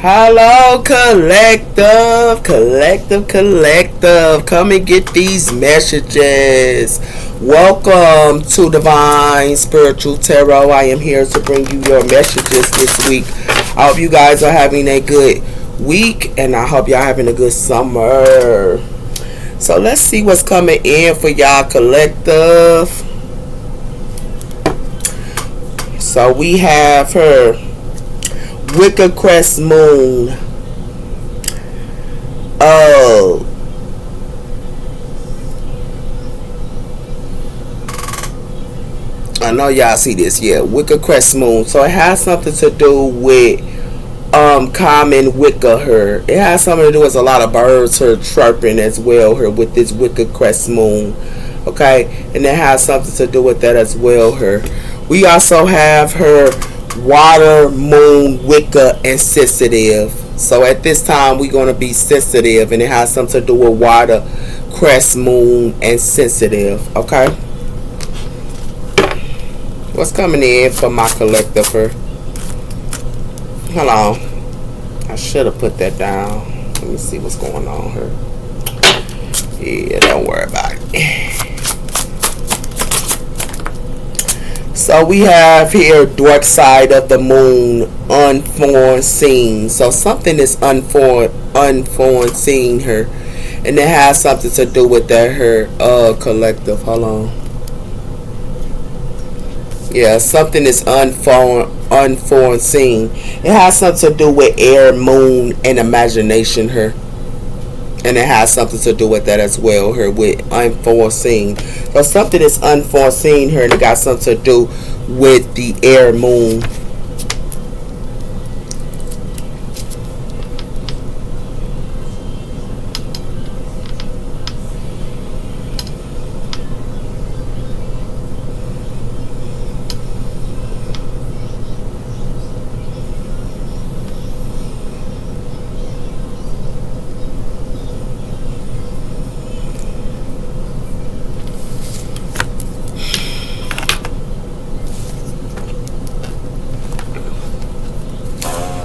Hello, collective. Come and get these messages. Welcome to Divine Spiritual Tarot. I am here to bring you your messages this week. I hope you guys are having a good week, and I hope y'all having a good summer. So let's see what's coming in for y'all, collective. So we have her Wicked Crest Moon. Oh. I know y'all see this. Yeah, Wicked Crest Moon. So it has something to do with common Wicca her. It has something to do with a lot of birds her chirping as well her with this Wicked Crest Moon. Okay, and it has something to do with that as well her. We also have her Water Moon Wicca and Sensitive. So at this time we're going to be sensitive, and it has something to do with Water Crest Moon and Sensitive. Okay, what's coming in for my collective here? Hold on, I should have put that down. Let me see what's going on here. Yeah, don't worry about it. So we have here Dark Side of the Moon, Unforeseen. So something is unforeseen here, and it has something to do with that her collective. Hold on. Yeah, something is unforeseen. It has something to do with air, moon, and imagination here. And it has something to do with that as well here with unforeseen. So something is unforeseen here, and it got something to do with the air, moon.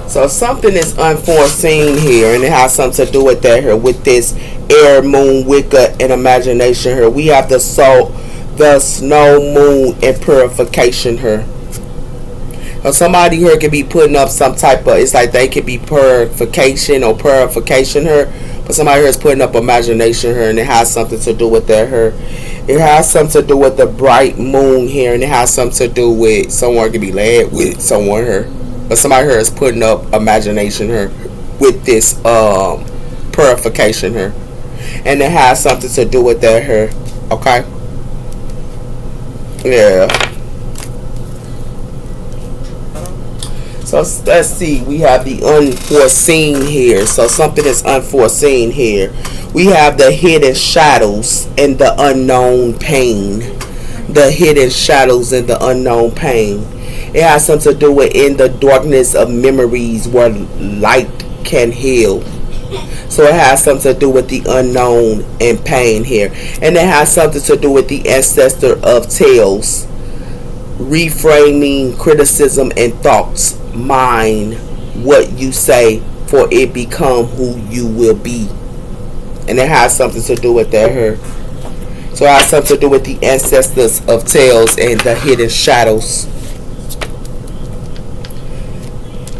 So something is unforeseen here, and it has something to do with that here with this air, moon, Wicca, and imagination here. We have the soul, the snow, moon, and purification here. So somebody here could be putting up some type of, it's like they could be purification here, but somebody here is putting up imagination here, and it has something to do with that here. It has something to do with the bright moon here, and it has something to do with someone could be led with someone here. But somebody here is putting up imagination here with this purification here. And it has something to do with that here. Okay? Yeah. So let's see. We have the unforeseen here. So something is unforeseen here. We have the hidden shadows and the unknown pain. The hidden shadows and the unknown pain. It has something to do with in the darkness of memories where light can heal. So it has something to do with the unknown and pain here. And it has something to do with the ancestor of tales. Reframing criticism and thoughts. Mind what you say, for it become who you will be. And it has something to do with that here. So it has something to do with the ancestors of tales and the hidden shadows.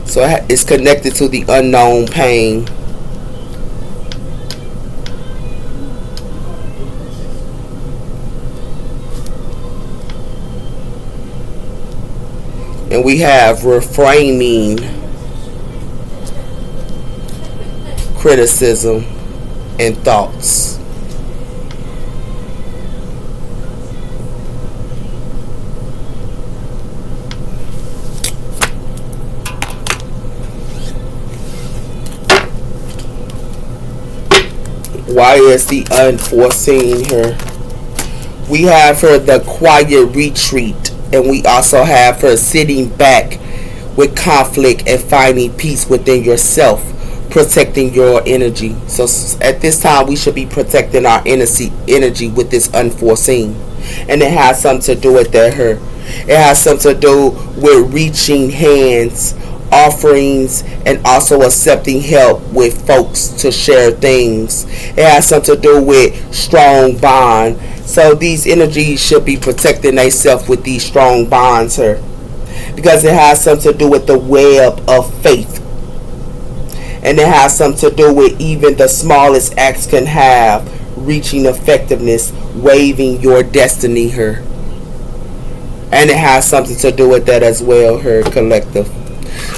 So it's connected to the unknown pain. And we have reframing criticism and thoughts. Why is the unforeseen here? We have her the quiet retreat, and we also have her sitting back with conflict and finding peace within yourself, protecting your energy. So at this time we should be protecting our energy with this unforeseen, and it has something to do with that her. It has something to do with reaching hands offerings, and also accepting help with folks to share things. It has something to do with strong bond. So these energies should be protecting themselves with these strong bonds here, because it has something to do with the web of faith, and it has something to do with even the smallest acts can have reaching effectiveness, waving your destiny here. And it has something to do with that as well, her collective.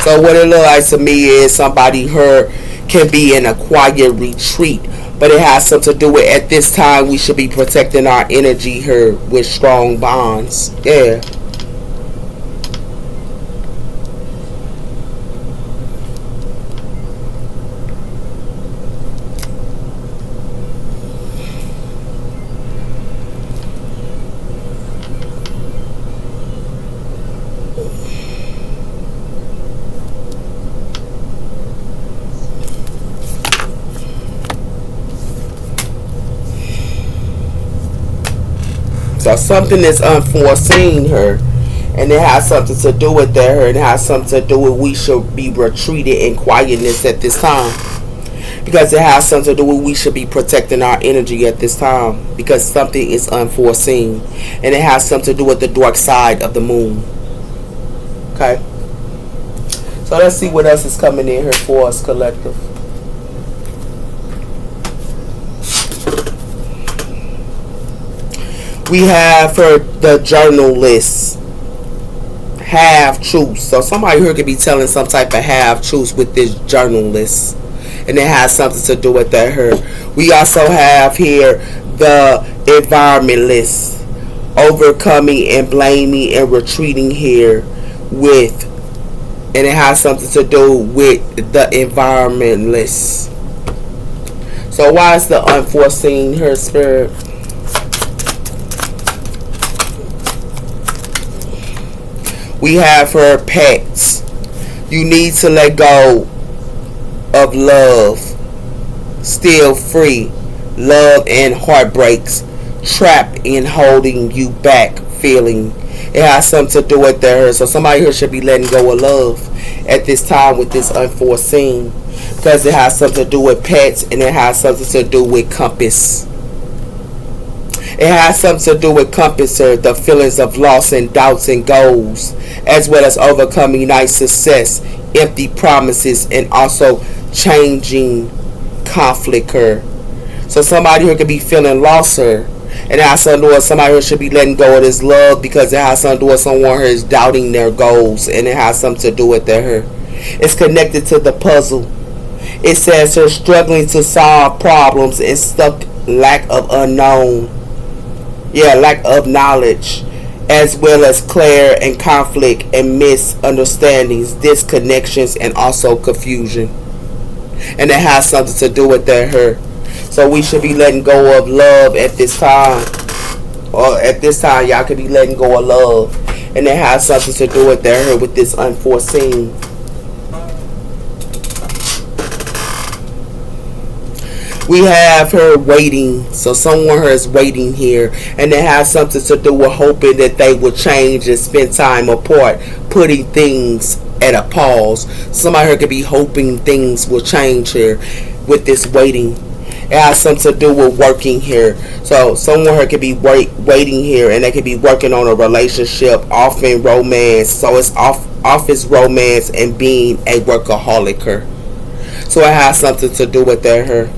So what it looks like to me is somebody her can be in a quiet retreat, but it has something to do with at this time we should be protecting our energy here with strong bonds. Yeah. So something is unforeseen here, and it has something to do with that here, and it has something to do with we should be retreated in quietness at this time, because it has something to do with we should be protecting our energy at this time, because something is unforeseen, and it has something to do with the dark side of the moon. Okay, so let's see what else is coming in here for us, collective. We have for the journalists half truths. So somebody here could be telling some type of half truths with this journalist, and it has something to do with that here. We also have here the environmentalists overcoming and blaming and retreating here with, and it has something to do with the environmentalists. So why is the unforeseen here, spirit? We have her pets. You need to let go of love. Still free. Love and heartbreaks. Trapped in holding you back feeling. It has something to do with that. So somebody here should be letting go of love at this time with this unforeseen. Because it has something to do with pets, and it has something to do with compass. It has something to do with compass, or the feelings of loss and doubts and goals, as well as overcoming nice success, empty promises, and also changing conflict her. So somebody here could be feeling lost her, and it has something to do with somebody here should be letting go of this love, because it has something to do with someone here is doubting their goals, and it has something to do with that her. It's connected to the puzzle. It says her struggling to solve problems and stuck lack of unknown. Yeah, lack of knowledge, as well as clear and conflict and misunderstandings, disconnections, and also confusion. And it has something to do with that her. So we should be letting go of love at this time. Or at this time, y'all could be letting go of love. And it has something to do with that her with this unforeseen. We have her waiting. So someone here is waiting here. And it has something to do with hoping that they will change and spend time apart. Putting things at a pause. Somebody here could be hoping things will change here with this waiting. It has something to do with working here. So someone here could be waiting here, and they could be working on a relationship, often romance. So it's office romance and being a workaholic here. So it has something to do with that here.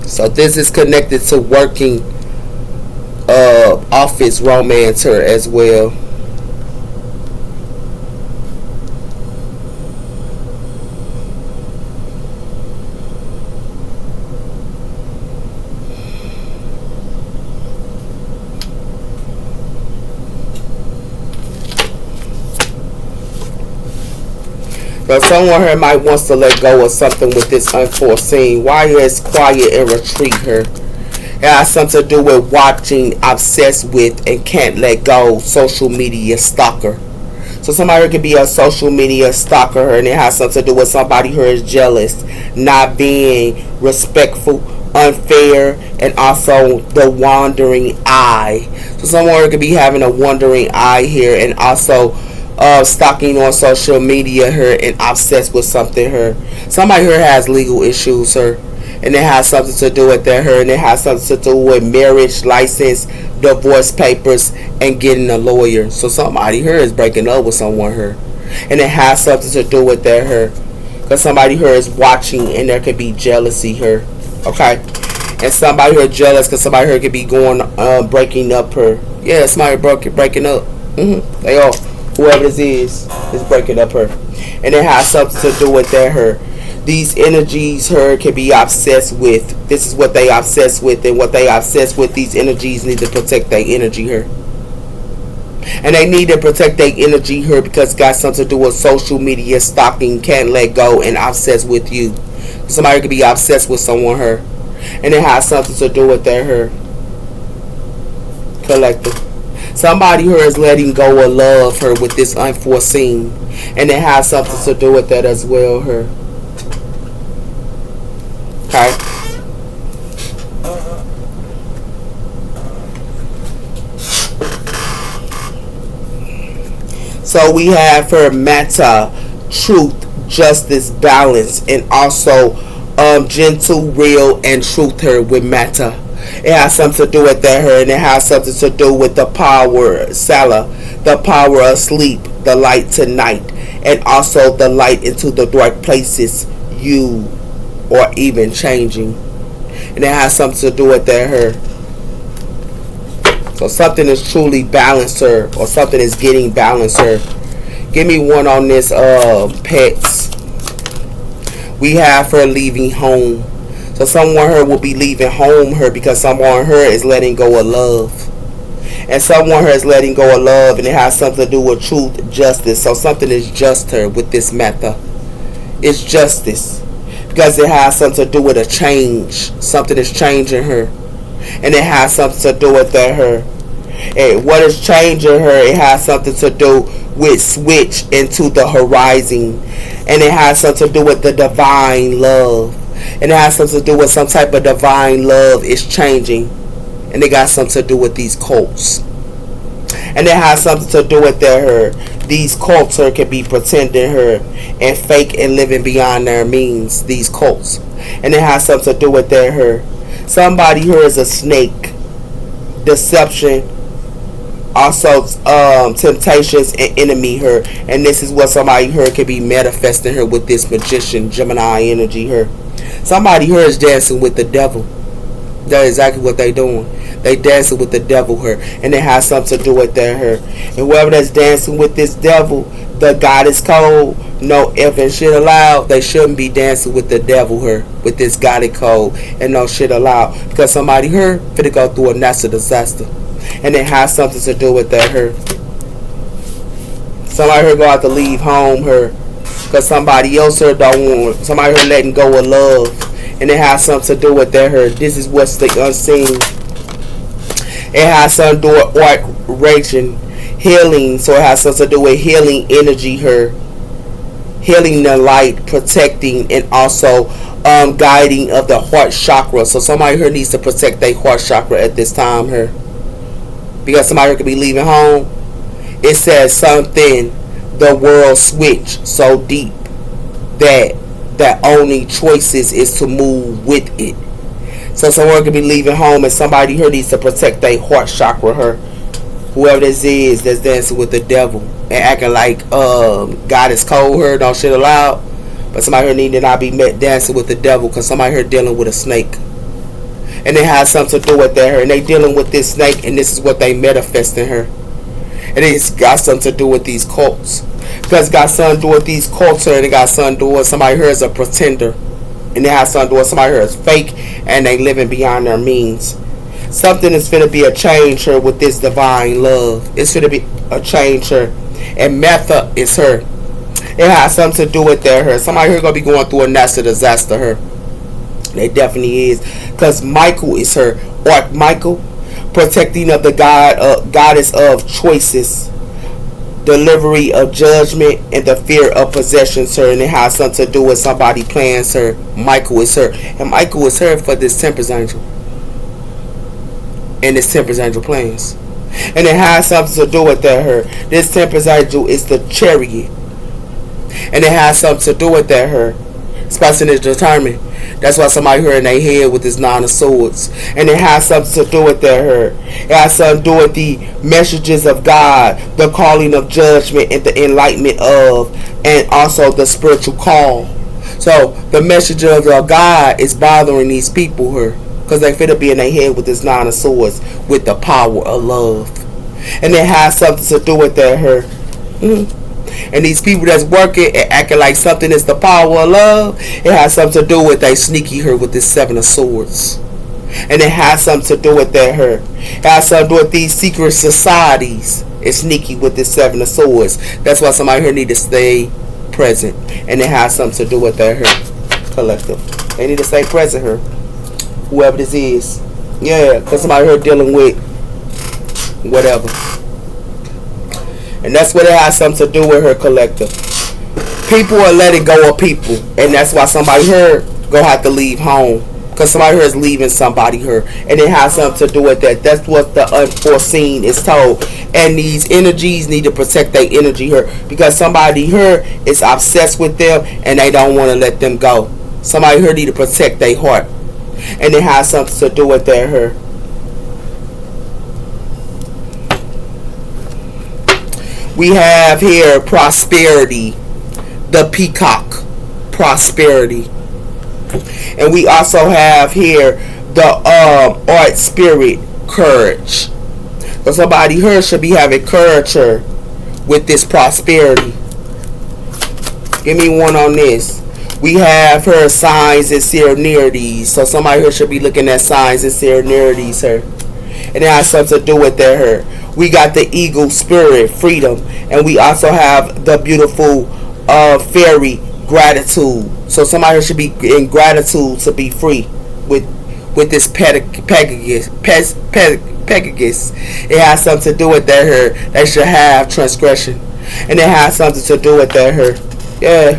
So this is connected to working office romancer as well. But someone here might wants to let go of something with this unforeseen. Why is quiet and retreat here? It has something to do with watching, obsessed with, and can't let go. Social media stalker. So somebody here could be a social media stalker, and it has something to do with somebody who is jealous, not being respectful, unfair, and also the wandering eye. So someone here could be having a wandering eye here, and also stalking on social media here and obsessed with something here. Somebody here has legal issues here, and it has something to do with that here, and it has something to do with marriage, license, divorce papers, and getting a lawyer. So somebody here is breaking up with someone here, and it has something to do with that here, because somebody here is watching, and there could be jealousy here. Okay, and somebody here jealous because somebody here could be going breaking up her. Yeah, somebody breaking up. They all, whoever this is breaking up her, and it has something to do with that her. These energies her can be obsessed with. This is what they obsessed with, and what they obsessed with, these energies need to protect their energy her. And they need to protect their energy here because it got something to do with social media stalking, can't let go, and obsessed with you. Somebody could be obsessed with someone here, and it has something to do with their her collective. Somebody here is letting go of love her with this unforeseen, and it has something to do with that as well her. Okay. So we have her metta, truth, justice, balance, and also gentle, real, and truth her with metta. It has something to do with that her, and it has something to do with the power, Sala, the power of sleep, the light to night, and also the light into the dark places, you, or even changing. And it has something to do with that her. So something is truly balanced her, or something is getting balanced her. Give me one on this pets. We have her leaving home. So someone here will be leaving home her because someone here is letting go of love. And someone here is letting go of love, and it has something to do with truth, justice. So something is just her with this method. It's justice. Because it has something to do with a change. Something is changing her. And it has something to do with that her. And what is changing her, it has something to do with switch into the horizon. And it has something to do with the divine love. And it has something to do with some type of divine love is changing. And it got something to do with these cults. And it has something to do with that her. These cults her can be pretending her and fake and living beyond their means. These cults. And it has something to do with that her. Somebody here is a snake. Deception. Also temptations and enemy her. And this is what somebody here could be manifesting her with this magician Gemini energy her. Somebody here is dancing with the devil. That's exactly what they doing. They dancing with the devil here. And it has something to do with that her. And whoever that's dancing with this devil, the goddess code, no if and shit allowed, they shouldn't be dancing with the devil here. With this goddess code and no shit allowed. Because somebody here finna go through a natural disaster. And it has something to do with that her. Somebody here go out to leave home her. Because somebody else here don't want. Somebody here letting go of love. And it has something to do with that her. This is what's the unseen. It has something to do with oration, healing. So it has something to do with healing energy her. Healing the light, protecting, and also guiding of the heart chakra. So somebody here needs to protect their heart chakra at this time here. Because somebody here could be leaving home. It says something, the world switch so deep that only choices is to move with it. So someone could be leaving home, and somebody here needs to protect their heart chakra her. Whoever this is that's dancing with the devil and acting like God is cold her, don't shit allowed. But somebody here need to not be dancing with the devil because somebody here dealing with a snake. And it has something to do with that her. And they dealing with this snake, and this is what they manifesting her. And it's got something to do with these cults. Because it got something to do with these cults here, and it got something to do with somebody here is a pretender. And it has something to do with somebody here is fake, and they living beyond their means. Something is finna be a change here with this divine love. It's finna be a change here. And Metha is her. It has something to do with that her. Somebody here gonna be going through a natural disaster her. They definitely is. Because Michael is her. Archmichael. Protecting of the goddess of choices. delivery of judgment, and the fear of possession, sir. And it has something to do with somebody playing, sir. Michael is her. And Michael is her for this Temperance Angel. And this Temperance Angel plans. And it has something to do with that her. This Temperance Angel is the Chariot. And it has something to do with that her. Spicy is determined. That's why somebody here in their head with this Nine of Swords. And it has something to do with that her. It has something to do with the messages of God, the calling of judgment, and the enlightenment of, and also the spiritual call. So the message of God is bothering these people here, because they fit to be in their head with this Nine of Swords, with the power of love. And it has something to do with that her. And these people that's working and acting like something is the power of love, it has something to do with they sneaky her with this Seven of Swords. And it has something to do with that her. It has something to do with these secret societies. It's sneaky with this Seven of Swords. That's why somebody here need to stay present. And it has something to do with that her collective. They need to stay present here. Whoever this is. Yeah, because somebody here dealing with whatever. And that's what it has something to do with her collective. People are letting go of people. And that's why somebody here gonna have to leave home. Because somebody here is leaving somebody here. And it has something to do with that. That's what the unforeseen is told. And these energies need to protect their energy here. Because somebody here is obsessed with them and they don't want to let them go. Somebody here need to protect their heart. And it has something to do with that here. We have here prosperity, the peacock, prosperity. And we also have here the art spirit, courage. So somebody here should be having courage here with this prosperity. Give me one on this. We have her signs and serenities. So somebody here should be looking at signs and serenities here. And it has something to do with that here. We got the eagle spirit, freedom. And we also have the beautiful fairy, gratitude. So somebody should be in gratitude to be free with this Pegasus. It has something to do with that here. They should have transgression. And it has something to do with that here. Yeah.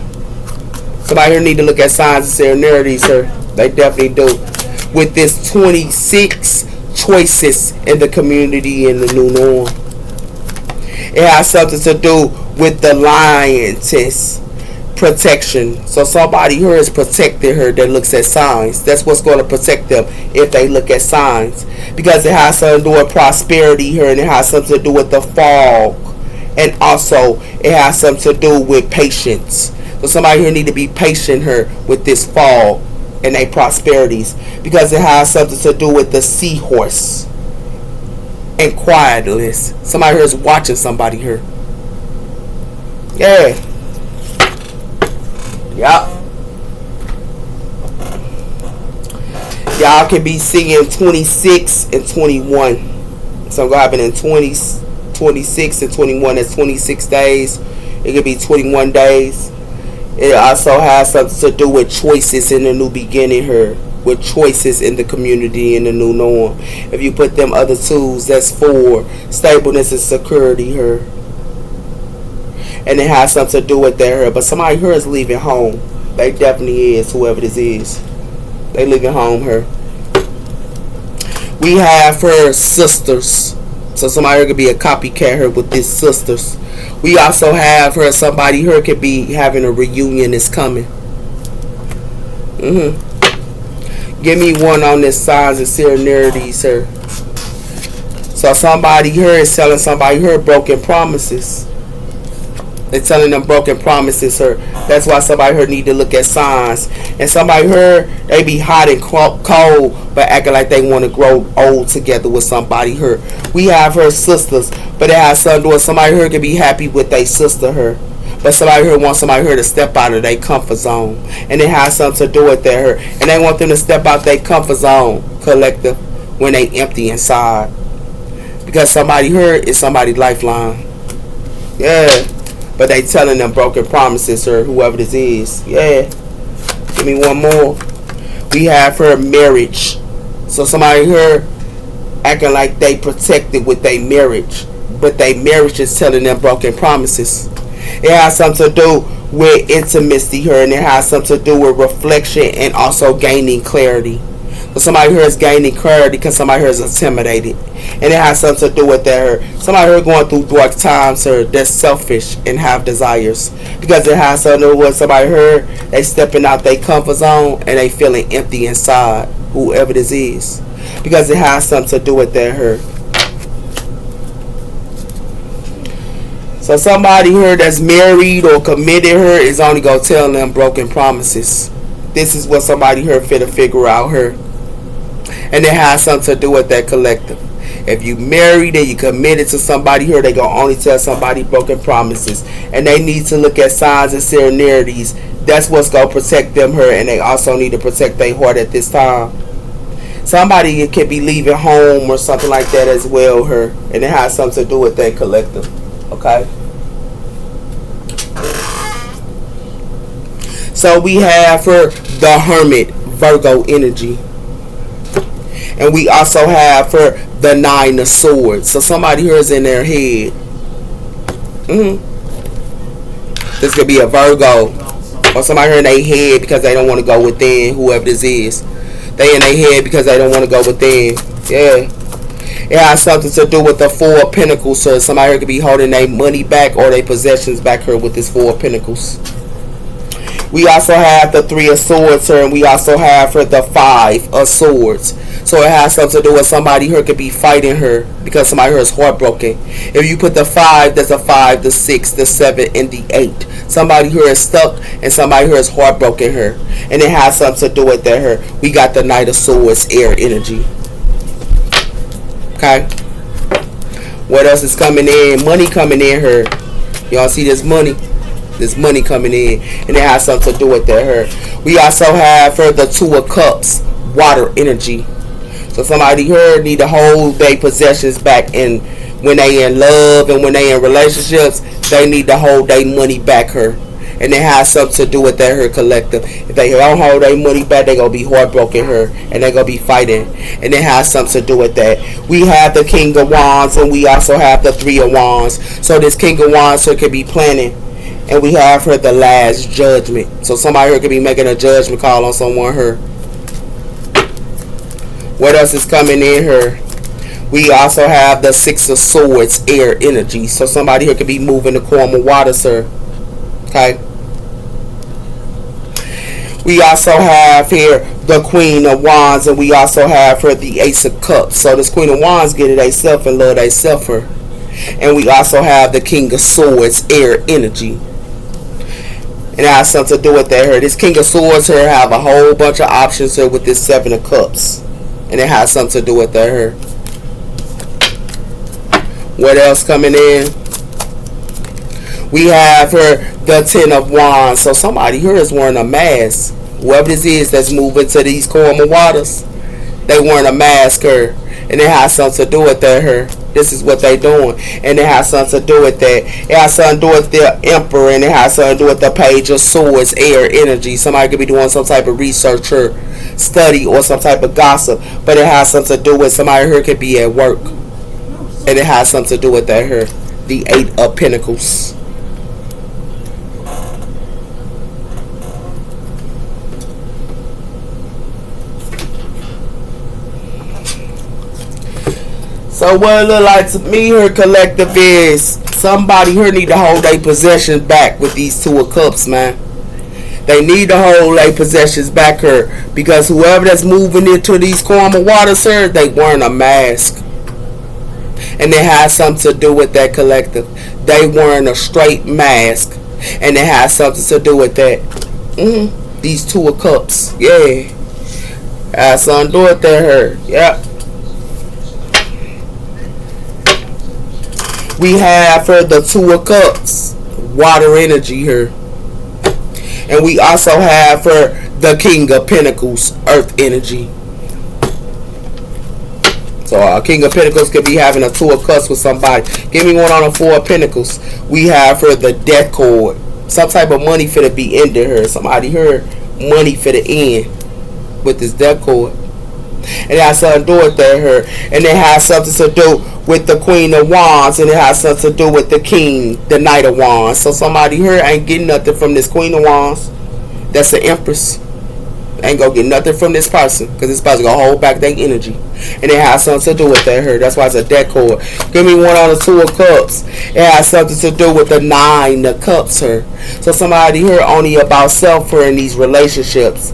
Somebody here need to look at signs and serenities here. They definitely do. With this 26 choices in the community in the new norm. It has something to do with the lioness protection. So somebody here is protecting her that looks at signs. That's what's going to protect them if they look at signs. Because it has something to do with prosperity here, and it has something to do with the fog. And also it has something to do with patience. So somebody here need to be patient here with this fog and their prosperities, because it has something to do with the seahorse and quietness. Somebody here is watching somebody here. Yeah. Yup. Y'all can be seeing 26 and 21. So gonna happen in 26 and 21. That's 26 days. It could be 21 days. It also has something to do with choices in the new beginning here. With choices in the community in the new norm. If you put them other tools, that's for stableness and security here. And it has something to do with that here. But somebody here is leaving home. They definitely is, whoever this is. They leaving home here. We have her sisters. So somebody here could be a copycat here with these sisters. We also have her, somebody here could be having a reunion is coming. Give me one on this signs and serenities here. So somebody here is telling somebody here broken promises. They're telling them broken promises here. That's why somebody here need to look at signs. And somebody here, they be hot and cold, but acting like they want to grow old together with somebody here. We have her sisters, but it has something to do with somebody here can be happy with their sister here. But somebody here wants somebody here to step out of their comfort zone. And it has something to do with that here. And they want them to step out their comfort zone, collective, when they empty inside. Because somebody here is somebody's lifeline. Yeah. But they telling them broken promises or whoever this is. Yeah. Give me one more. We have her marriage. So somebody here acting like they protected with their marriage. but their marriage is telling them broken promises. It has something to do with intimacy here, and it has something to do with reflection and also gaining clarity. So somebody here is gaining clarity because somebody here is intimidated, and it has something to do with that here. Somebody here going through dark times here, they're selfish and have desires, because it has something to do with somebody here, they stepping out their comfort zone and they feeling empty inside, whoever this is, because it has something to do with that here. So somebody here that's married or committed here is only going to tell them broken promises. This is what somebody here fit to figure out here. And it has something to do with that collective. If you married and you committed to somebody here, they going to only tell somebody broken promises. And they need to look at signs and serenities. That's what's going to protect them here. And they also need to protect their heart at this time. Somebody could be leaving home or something like that as well here. And it has something to do with that collective. Okay? So we have for the Hermit, Virgo energy. And we also have for the Nine of Swords. So somebody here is in their head. This could be a Virgo. Or somebody here in their head because they don't want to go within, whoever this is. They in their head because they don't want to go within. Yeah. It has something to do with the Four of Pentacles. So somebody here could be holding their money back or their possessions back here with this Four of Pentacles. We also have the Three of Swords here, and we also have for the Five of Swords. So it has something to do with somebody here could be fighting her because somebody here is heartbroken. If you put the 5, there's a 5, the 6, the 7, and the 8. Somebody here is stuck and somebody here is heartbroken here. And it has something to do with that here. We got the Knight of Swords, air energy. Okay. What else is coming in? Money coming in here. Y'all see this money? This money coming in, and it has something to do with that here. We also have for the Two of Cups, water energy. So somebody here need to hold their possessions back, and when they in love and when they in relationships, they need to hold their money back here. And it has something to do with that here collective. If they don't hold their money back, they gonna be heartbroken here, and they gonna be fighting. And it has something to do with that. We have the King of Wands, and we also have the Three of Wands. So this King of Wands here could be planning. And we have her the Last Judgment. So somebody here could be making a judgment call on someone here. What else is coming in here? We also have the Six of Swords, air energy. So somebody here could be moving the calm water, sir. Okay. We also have here the Queen of Wands, and we also have her the Ace of Cups. So this Queen of Wands get it herself and love herself her. And we also have the King of Swords, air energy. And it has something to do with that here. This King of Swords here have a whole bunch of options here with this Seven of Cups. And it has something to do with that here. What else coming in? We have here the Ten of Wands. So somebody here is wearing a mask. Whoever this is that's moving to these calm waters, they wearing a mask here. And it has something to do with that here. This is what they doing. And it has something to do with that. It has something to do with the Emperor. And it has something to do with the Page of Swords, air energy. Somebody could be doing some type of research or study or some type of gossip. But it has something to do with somebody here could be at work. And it has something to do with that here. The Eight of Pentacles. So what it look like to me here, collective, is somebody here need to hold their possessions back with these Two of Cups, man. They need to hold their possessions back here, because whoever that's moving into these calm waters here, they wearing a mask. And it has something to do with that collective. They wearing a straight mask. And it has something to do with that. These Two of Cups. Yeah. Has something to do with that here. Yep. We have for the Two of Cups, water energy here. And we also have for the King of Pentacles, earth energy. So King of Pentacles could be having a Two of Cups with somebody. Give me one on a Four of Pentacles. We have for the Death Card. Some type of money for to be ended here. Somebody here, money for the end with this Death Card. And it has something to do with that her. And it has something to do with the Queen of Wands. And it has something to do with the King, the Knight of Wands. So somebody here ain't getting nothing from this Queen of Wands. That's the Empress. Ain't gonna get nothing from this person, because this person gonna hold back their energy. And it has something to do with that her. That's why it's a deck cord. Give me one on the Two of Cups. It has something to do with the Nine of Cups her. So somebody here only about self her in these relationships.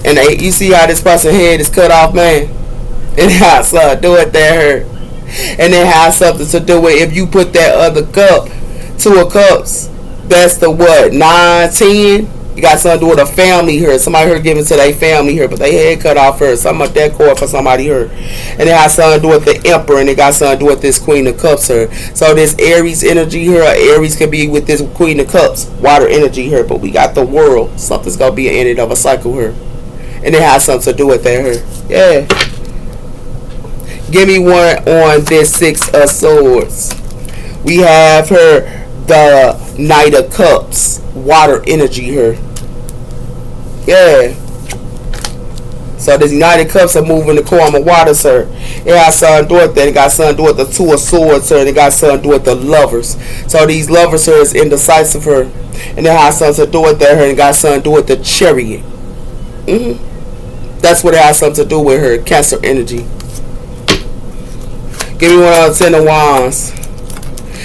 And you see how this person's head is cut off, man? It has something to do with that her. And it has something to do with if you put that other cup, Two of Cups, that's the what, 9, 10? You got something to do with a family here. Somebody here giving to their family here, but they head cut off here. Something like that cord for somebody here. And it has something to do with the Emperor, and it got something to do with this Queen of Cups here. So this Aries energy here, Aries could be with this Queen of Cups, water energy here, but we got the World. Something's going to be an ending of a cycle here. And it has something to do with that here. Yeah. Give me one on this Six of Swords. We have her, the Knight of Cups, water energy here. Yeah. So this United Cups are moving the core of water, sir. It has something to do with that. It got something to do with the Two of Swords, sir. And it got something to do with the Lovers. So these Lovers, sir, is indecisive her. And it has something to do with that her. And it got something to do with the Chariot. That's what it has something to do with her. Cancer energy. Give me one on the Ten of Wands.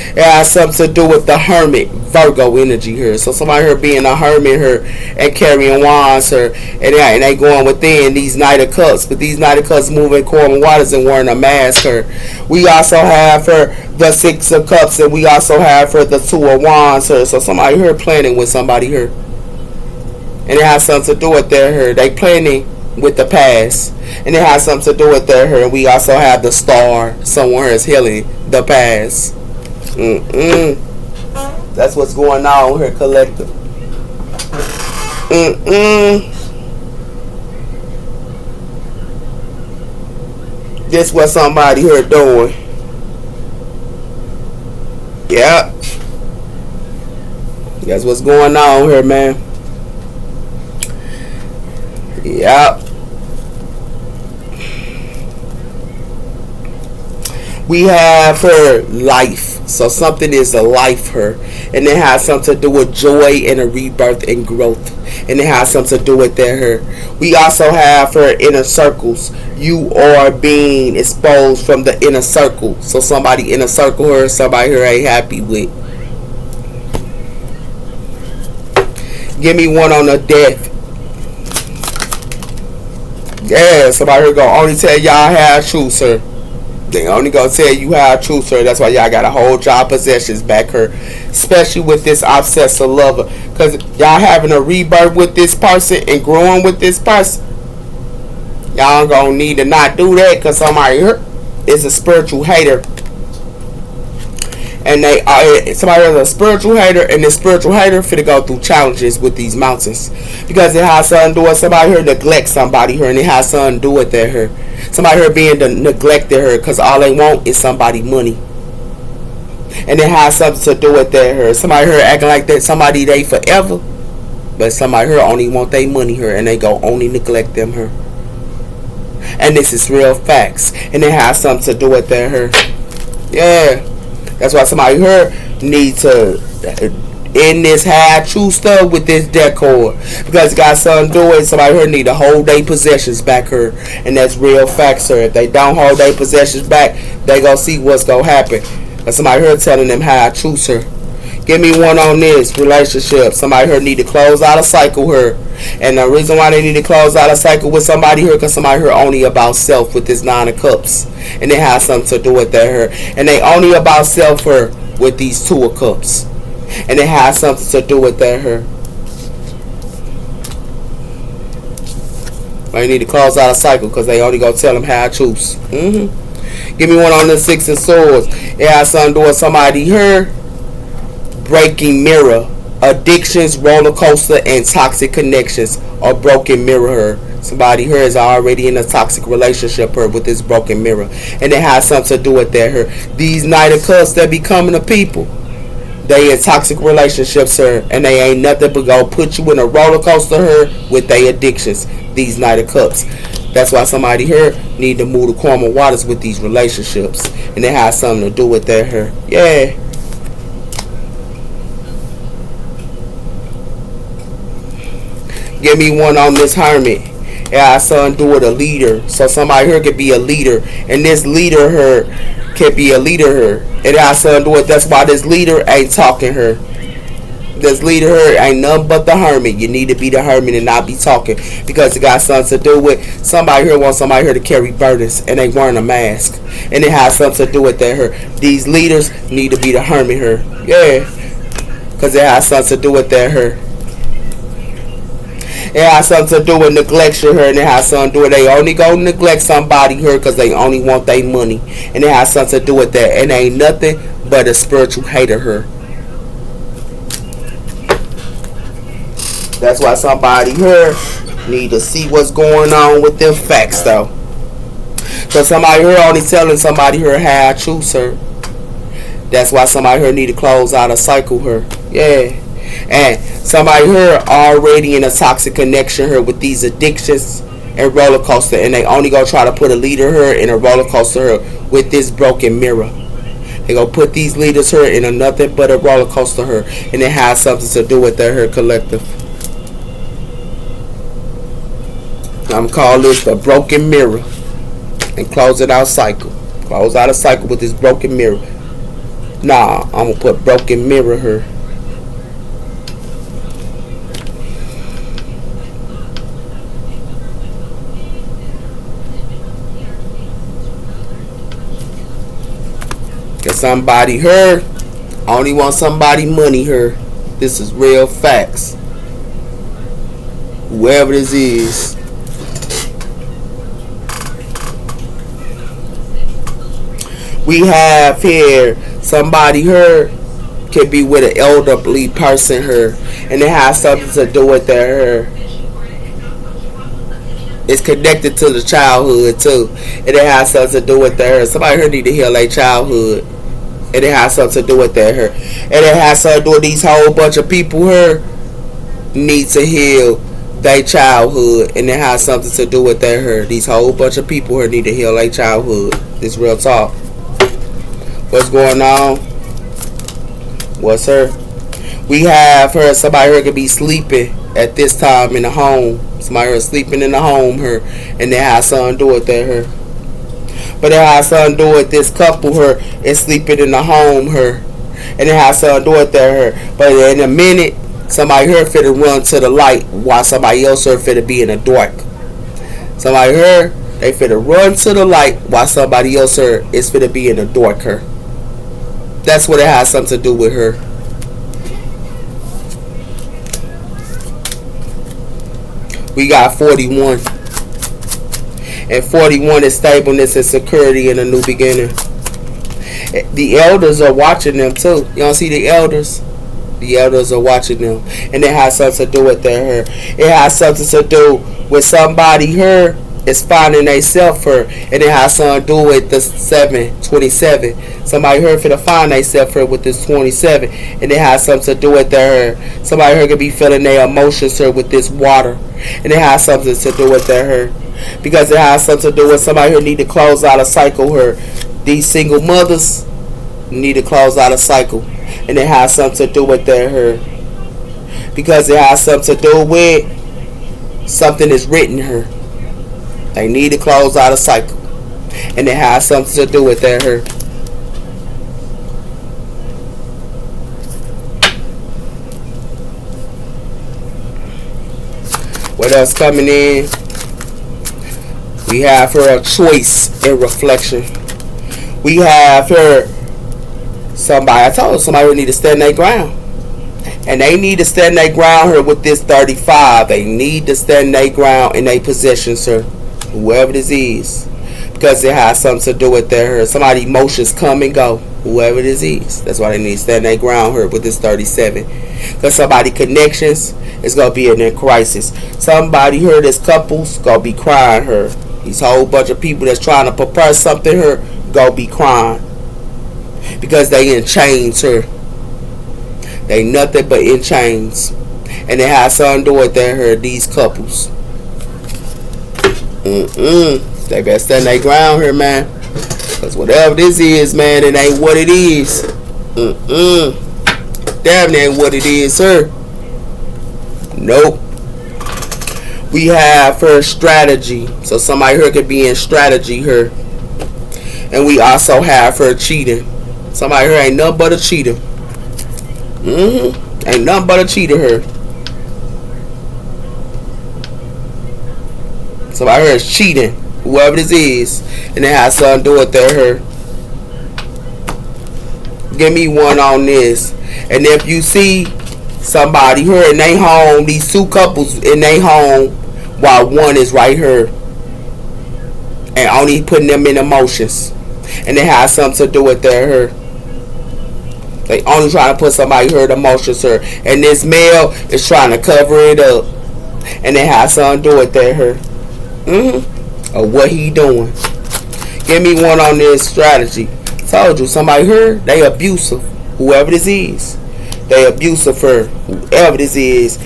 It has something to do with the Hermit, Virgo energy here. So somebody here being a hermit here and carrying wands here, and they going within these Knight of Cups. But these Knight of Cups moving core waters and wearing a mask here. We also have her the Six of Cups, and we also have her the Two of Wands here. So somebody here planning with somebody here, and it has something to do with their here. They planning with the past, and it has something to do with their here. And we also have the Star. Someone is healing the past. That's what's going on here, collective. This what somebody here doing. Yep. That's what's going on here, man. Yep. We have her life. So something is a life her. And it has something to do with joy and a rebirth and growth. And it has something to do with that her. We also have her inner circles. You are being exposed from the inner circle. So somebody inner circle her, somebody here ain't happy with. Give me one on the death. Yeah, somebody here gonna only tell y'all how true, sir. They only gonna tell you how true, sir. That's why y'all gotta hold y'all possessions back her. Especially with this obsessive lover. Because y'all having a rebirth with this person and growing with this person. Y'all gonna need to not do that, because somebody here is a spiritual hater. And somebody is a spiritual hater, and this spiritual hater finna go through challenges with these mountains. Because it has something to do with somebody here neglect somebody here, and it has something to do with that her. Somebody here being neglected her, because all they want is somebody money. And it has something to do with that her. Somebody here acting like that somebody they forever, but somebody here only want their money her, and they go only neglect them her. And this is real facts, and it has something to do with that her. Yeah. That's why somebody here need to end this half true stuff with this decor, because it got something to do with somebody here need to hold their possessions back here, and that's real facts, sir. If they don't hold their possessions back, they gonna see what's gonna happen. But somebody here telling them how true, sir. Give me one on this relationship. Somebody here need to close out a cycle here. And the reason why they need to close out a cycle with somebody here, because somebody here only about self with this Nine of Cups. And it has something to do with that here. And they only about self here with these Two of Cups. And it has something to do with that here. They need to close out a cycle, because they only gonna tell them how I choose. Give me one on the Six of Swords. It has something to do with somebody here breaking mirror, addictions, roller coaster, and toxic connections, or broken mirror her. Somebody here is already in a toxic relationship her with this broken mirror, and it has something to do with that her. These Knight of Cups that be coming to people, they in toxic relationships her, and they ain't nothing but go put you in a roller coaster her with their addictions. These Knight of Cups. That's why somebody here need to move the calmer waters with these relationships, and it has something to do with that here. Yeah. Give me one on this hermit. It has something to do with a leader. So somebody here could be a leader, and this leader here could be a leader here. It has something to do with. That's why this leader ain't talking her. This leader here ain't nothing but the hermit. You need to be the hermit and not be talking, because it got something to do with somebody here wants somebody here to carry burdens and they wearing a mask, and it has something to do with that here. These leaders need to be the hermit here. Yeah, because it has something to do with that here. It has something to do with neglection here, and it has something to do with they only go neglect somebody here because they only want their money, and it has something to do with that, and ain't nothing but a spiritual hater here. That's why somebody here need to see what's going on with them facts though. So somebody here only telling somebody here how I choose her. That's why somebody here need to close out a cycle here. Yeah. And somebody here already in a toxic connection here with these addictions and roller coaster, and they only gonna try to put a leader here in a roller coaster here with this broken mirror. They gonna put these leaders here in a nothing but a roller coaster here, and it has something to do with their her collective. I'm calling this the broken mirror, and close it out cycle. Close out a cycle with this broken mirror. Nah, I'm gonna put broken mirror here. Cause somebody here only want somebody money here. This is real facts. Whoever this is. We have here somebody here could be with an elderly person here, and it has something to do with their hair. It's connected to the childhood too, and it has something to do with their hair. Somebody here need to heal their childhood, and it has something to do with their hair, and it has something to do with these whole bunch of people here need to heal their childhood, and it has something to do with their hair. These whole bunch of people here need to heal their childhood. This real talk. What's going on? What's her? We have her. Somebody here could be sleeping at this time in the home. Somebody here sleeping in the home here, and they have something to do with that here. But it has something to do with this couple here is sleeping in the home here, and it has something to do with that here. But in a minute, somebody here finna run to the light while somebody else here finna be in the dark. Somebody here, they finna run to the light while somebody else here is finna be in the dark here. That's what it has something to do with her. We got 41. And 41 is stableness and security and a new beginning. The elders are watching them too. You don't see the elders? The elders are watching them. And it has something to do with their hair. It has something to do with somebody here is finding a self her, and it has something to do with the 727. Somebody here finna find a self her with this 27, and it has something to do with their hair. Somebody here could be feeling their emotions here with this water, and it has something to do with their hair, because it has something to do with somebody here need to close out a cycle here. These single mothers need to close out a cycle, and it has something to do with their hair, because it has something to do with something is written here. They need to close out a cycle, and it has something to do with their hair. What else coming in? We have her a choice and reflection. We have her somebody. I told somebody who need to stand their ground. And they need to stand their ground here with this 35. They need to stand their ground in their position, sir. Whoever this is. Because it has something to do with their hair. Somebody's emotions come and go. Whoever this is. That's why they need to stand their ground here with this 37. Because somebody connections is going to be in their crisis. Somebody here, this couple's going to be crying here. These whole bunch of people that's trying to prepare something here going to be crying. Because they in chains here. They nothing but in chains. And it has something to do with their hair, these couples. They better stand their ground here, man. Because whatever this is, man, it ain't what it is. Damn, it ain't what it is, sir. Nope. We have her strategy. So somebody here could be in strategy here. And we also have her cheating. Somebody here ain't nothing but a cheater. Ain't nothing but a cheater here. Somebody here is cheating. Whoever this is. And they have something to do with their her. Give me one on this. And if you see somebody here in their home, these two couples in their home, while one is right here. And only putting them in emotions. And they have something to do with their her. They only trying to put somebody hurt emotions her. And this male is trying to cover it up. And they have something to do with their her. Or what he doing. Give me one on this strategy. Told you, somebody here, they abusive. Whoever this is. They abusive her. Whoever this is.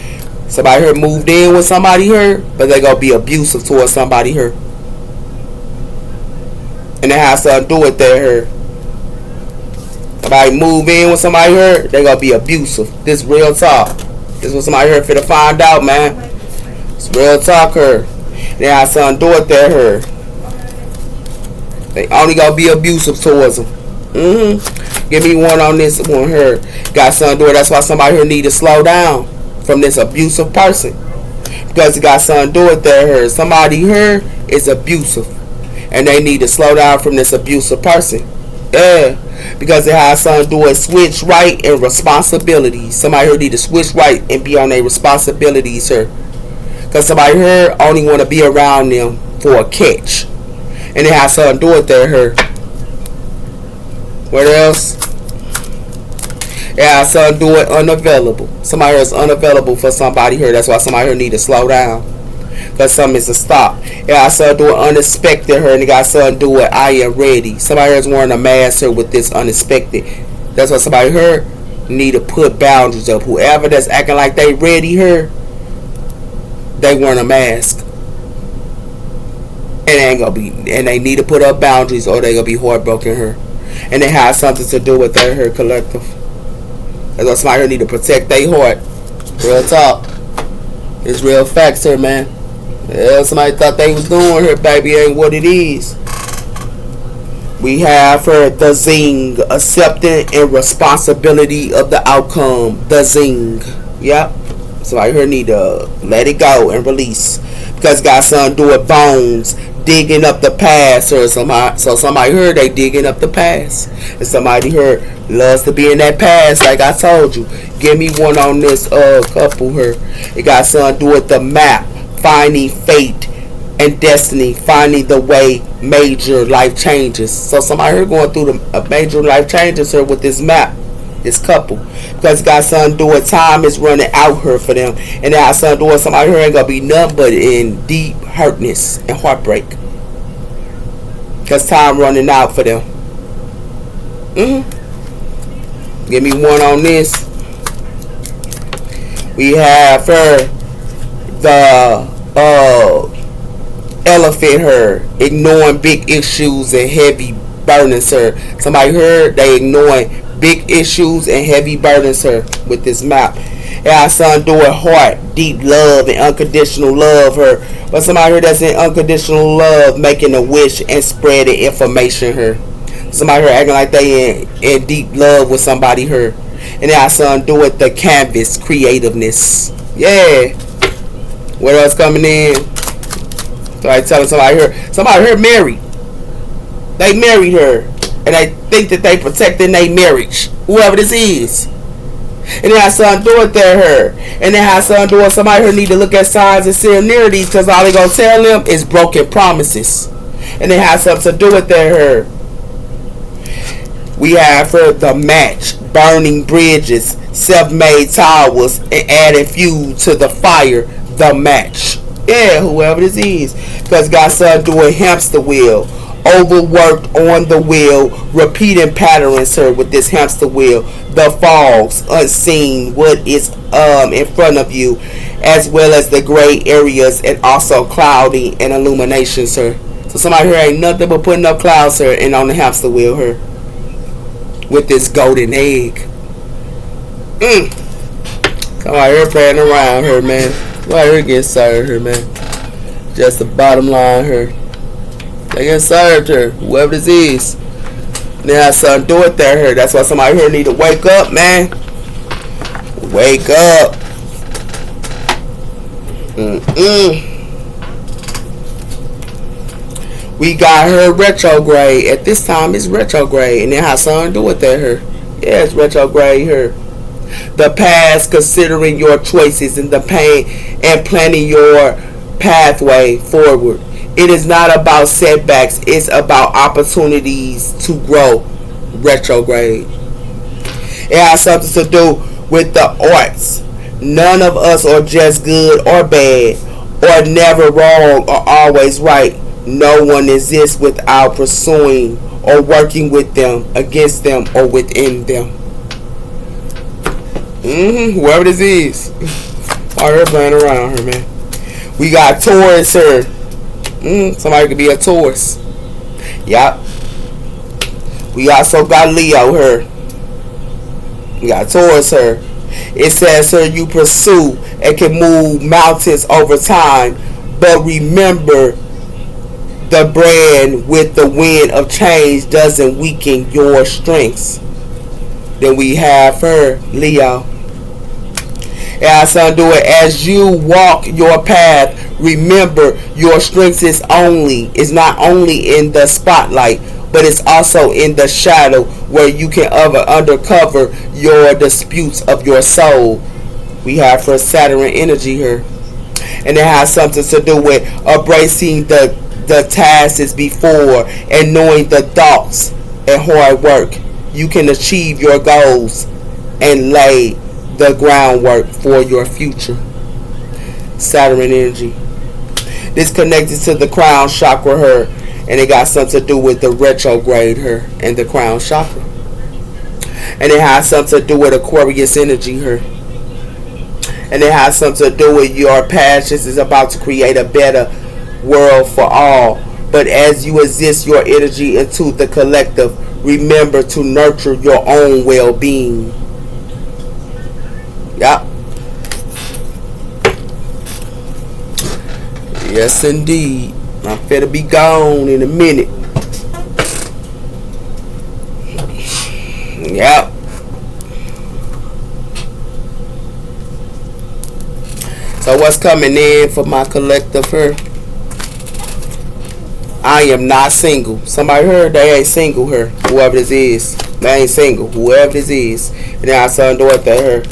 Somebody here moved in with somebody here, but they gonna be abusive towards somebody here. And they have something to do with their her. Somebody move in with somebody here, they gonna be abusive. This real talk. This what somebody here finna find out, man. It's real talk her. They have something to do with their her. They only gonna be abusive towards them. Give me one on this one here. Got something to do with. That's why somebody here need to slow down from this abusive person. Because it got something to do with their her. Somebody here is abusive. And they need to slow down from this abusive person. Yeah. Because it has something to do with switch right and responsibilities. Somebody here need to switch right and be on their responsibilities here. Because somebody here only want to be around them for a catch. And it has something to do with their her. What else? It has something to do with unavailable. Somebody here is unavailable for somebody here. That's why somebody here need to slow down. Because something is a stop. It got something to do with unexpected her. And it got something to do with I am ready. Somebody here is wearing a mask here with this unexpected. That's why somebody here need to put boundaries up. Whoever that's acting like they ready here, they wearing a mask. And they ain't gonna be, and they need to put up boundaries or they gonna be heartbroken here. And it has something to do with their her collective. That's why somebody here need to protect their heart. Real talk. It's real facts here, man. Yeah, somebody thought they was doing her, baby, ain't what it is. We have her, the zing, accepting and responsibility of the outcome. The zing. Yep. Somebody here need to let it go and release. Because it got something to do with bones. Digging up the past. Or somebody here, they digging up the past. And somebody here loves to be in that past, like I told you. Give me one on this couple here. It got something to do with the map. Finding fate and destiny. Finding the way major life changes. So somebody here going through the major life changes here with this map. This couple. Because it got something to do with time is running out here for them. And it got something to do with somebody here ain't going to be nothing but in deep hurtness and heartbreak. Because time running out for them. Give me one on this. We have her, the elephant her, ignoring big issues and heavy burdens her. Somebody heard they ignoring big issues and heavy burdens her with this map. It has something to do with heart, deep love, and unconditional love her. But somebody here that's in unconditional love, making a wish and spreading information her. Somebody here acting like they in deep love with somebody here. And it has something to do with the canvas, creativeness. Yeah. What else coming in? Somebody telling somebody here married. They married her. And they think that they protecting their marriage. Whoever this is. And it has something to do with her. And it has something to do with somebody who need to look at signs and similarities. Because all they going to tell them is broken promises. And it has something to do with her. We have her, the match. Burning bridges. Self-made towers. And adding fuel to the fire. The match. Yeah, whoever this is. Because it got something to do with hamster wheel. overworked on the wheel, repeating patterns, sir, with this hamster wheel. The fogs, unseen, what is in front of you, as well as the gray areas, and also cloudy and illumination, sir. So somebody here ain't nothing but putting up clouds, sir, and on the hamster wheel here with this golden egg. Somebody here playing around here, man. Somebody here getting served here, man. Just the bottom line here. They get served here, whoever this is. They have something to do it there here. That's why somebody here need to wake up, man. Wake up. We got her retrograde. At this time, it's retrograde. And it has something to do with that here. Yeah, it's retrograde here. The past, considering your choices and the pain and planning your pathway forward. It is not about setbacks. It's about opportunities to grow. Retrograde. It has something to do with the arts. None of us are just good or bad, or never wrong or always right. No one exists without pursuing or working with them, against them, or within them. Whoever this is. Oh, they're playing around here, man. We got Taurus here. Somebody could be a Taurus. Yup. We also got Leo here. We got Taurus here. It says, sir, you pursue and can move mountains over time, but remember, the brand with the wind of change doesn't weaken your strengths. Then we have her, Leo. It has something to do it. As you walk your path, remember your strength is not only in the spotlight, but it's also in the shadow, where you can undercover your disputes of your soul. We have for Saturn energy here. And it has something to do with embracing the tasks before and knowing the thoughts and hard work. You can achieve your goals and lay the groundwork for your future. Saturn energy. This connected to the crown chakra here, and it got something to do with the retrograde here and the crown chakra. And it has something to do with Aquarius energy here. And it has something to do with your passions is about to create a better world for all. But as you exist your energy into the collective, remember to nurture your own well-being. Yep. Yes, indeed. I'm finna be gone in a minute. Yep. So what's coming in for my collective here? I am not single. Somebody heard they ain't single here. Whoever this is. They ain't single. Whoever this is. And then I saw do it there.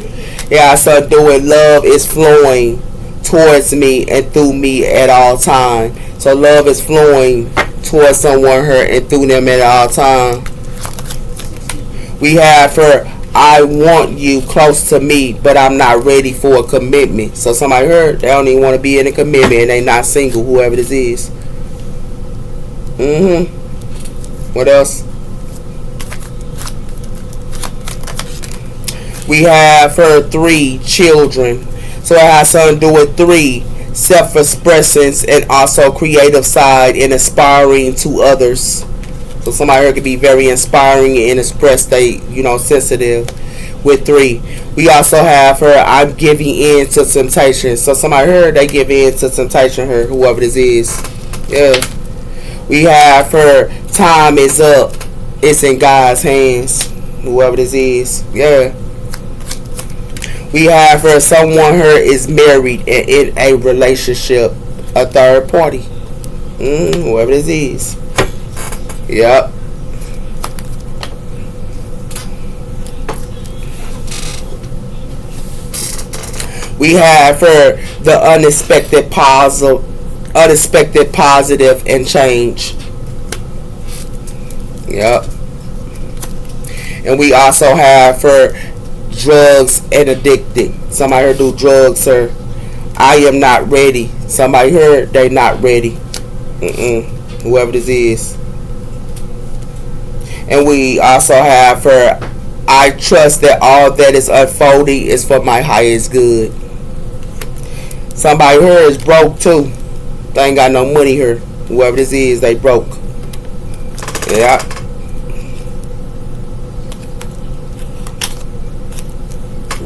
Yeah, I saw do it. Love is flowing towards me and through me at all time. So love is flowing towards someone here and through them at all time. We have her, I want you close to me, but I'm not ready for a commitment. So somebody heard they don't even want to be in a commitment and they not single, whoever this is. What else? We have her 3 children. So it has something to do with 3 self-expressions and also creative side and inspiring to others. So somebody here could be very inspiring and express they, sensitive with 3. We also have her, I'm giving in to temptation. So somebody here, they give in to temptation here, whoever this is. Yeah. We have her, time is up. It's in God's hands. Whoever this is. Yeah. We have her, someone here is married and in a relationship. A third party. Whoever this is. Yep. We have her, the unexpected positive and change. Yep. And we also have her, drugs and addicted. Somebody here do drugs, sir. I am not ready. Somebody here, they not ready. Whoever this is. And we also have her, I trust that all that is unfolding is for my highest good. Somebody here is broke too. They ain't got no money here. Whoever this is, they broke. Yeah.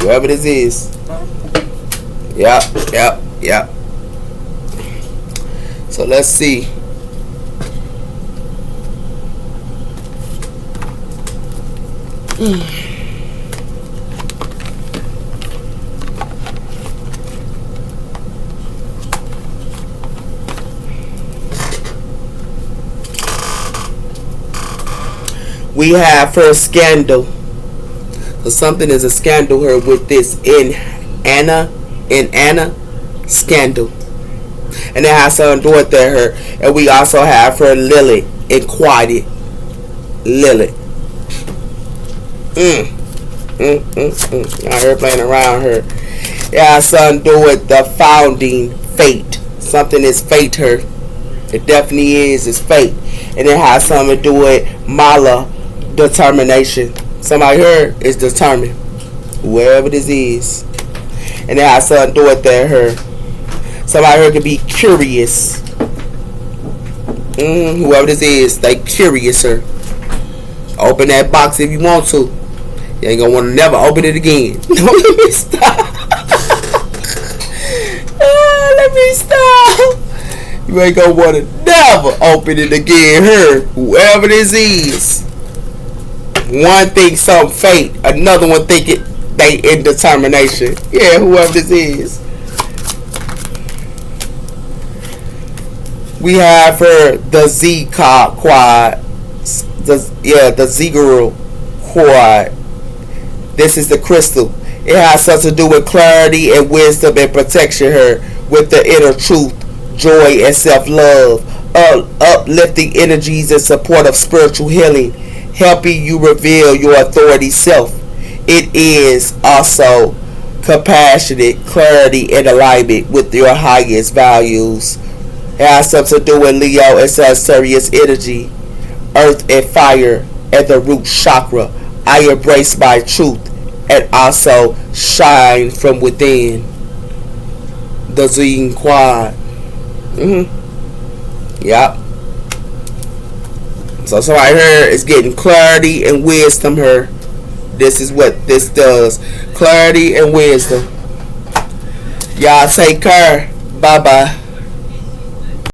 Whoever this is. Yep. So let's see. We have for a scandal. So something is a scandal here with this in Anna scandal. And it has something to do with her. And we also have her Lily in quiet. Lily. Now her playing around her. It has something to do with the founding fate. Something is fate her. It definitely is. It's fate. And it has something to do with Mala determination. Somebody here is determined. Whoever this is. And it has something to do with her. Somebody here can be curious. Whoever this is, they curious her. Open that box if you want to. You ain't gonna want to never open it again. Let me stop. Let me stop. You ain't gonna want to never open it again. Her, whoever this is. One think something fate, another one think it they indetermination. Yeah, whoever this is. We have her the Z quad. The Z girl quad. This is the crystal. It has something to do with clarity and wisdom and protection her with the inner truth, joy and self-love, uplifting energies in support of spiritual healing, helping you reveal your authority self. It is also compassionate, clarity and alignment with your highest values. It has something to do with Leo and Sagittarius energy, earth and fire, and the root chakra. I embrace my truth and also shine from within. The Zing Quad. Yep. So right here is getting clarity and wisdom here. This is what this does. Clarity and wisdom. Y'all take care. Bye bye.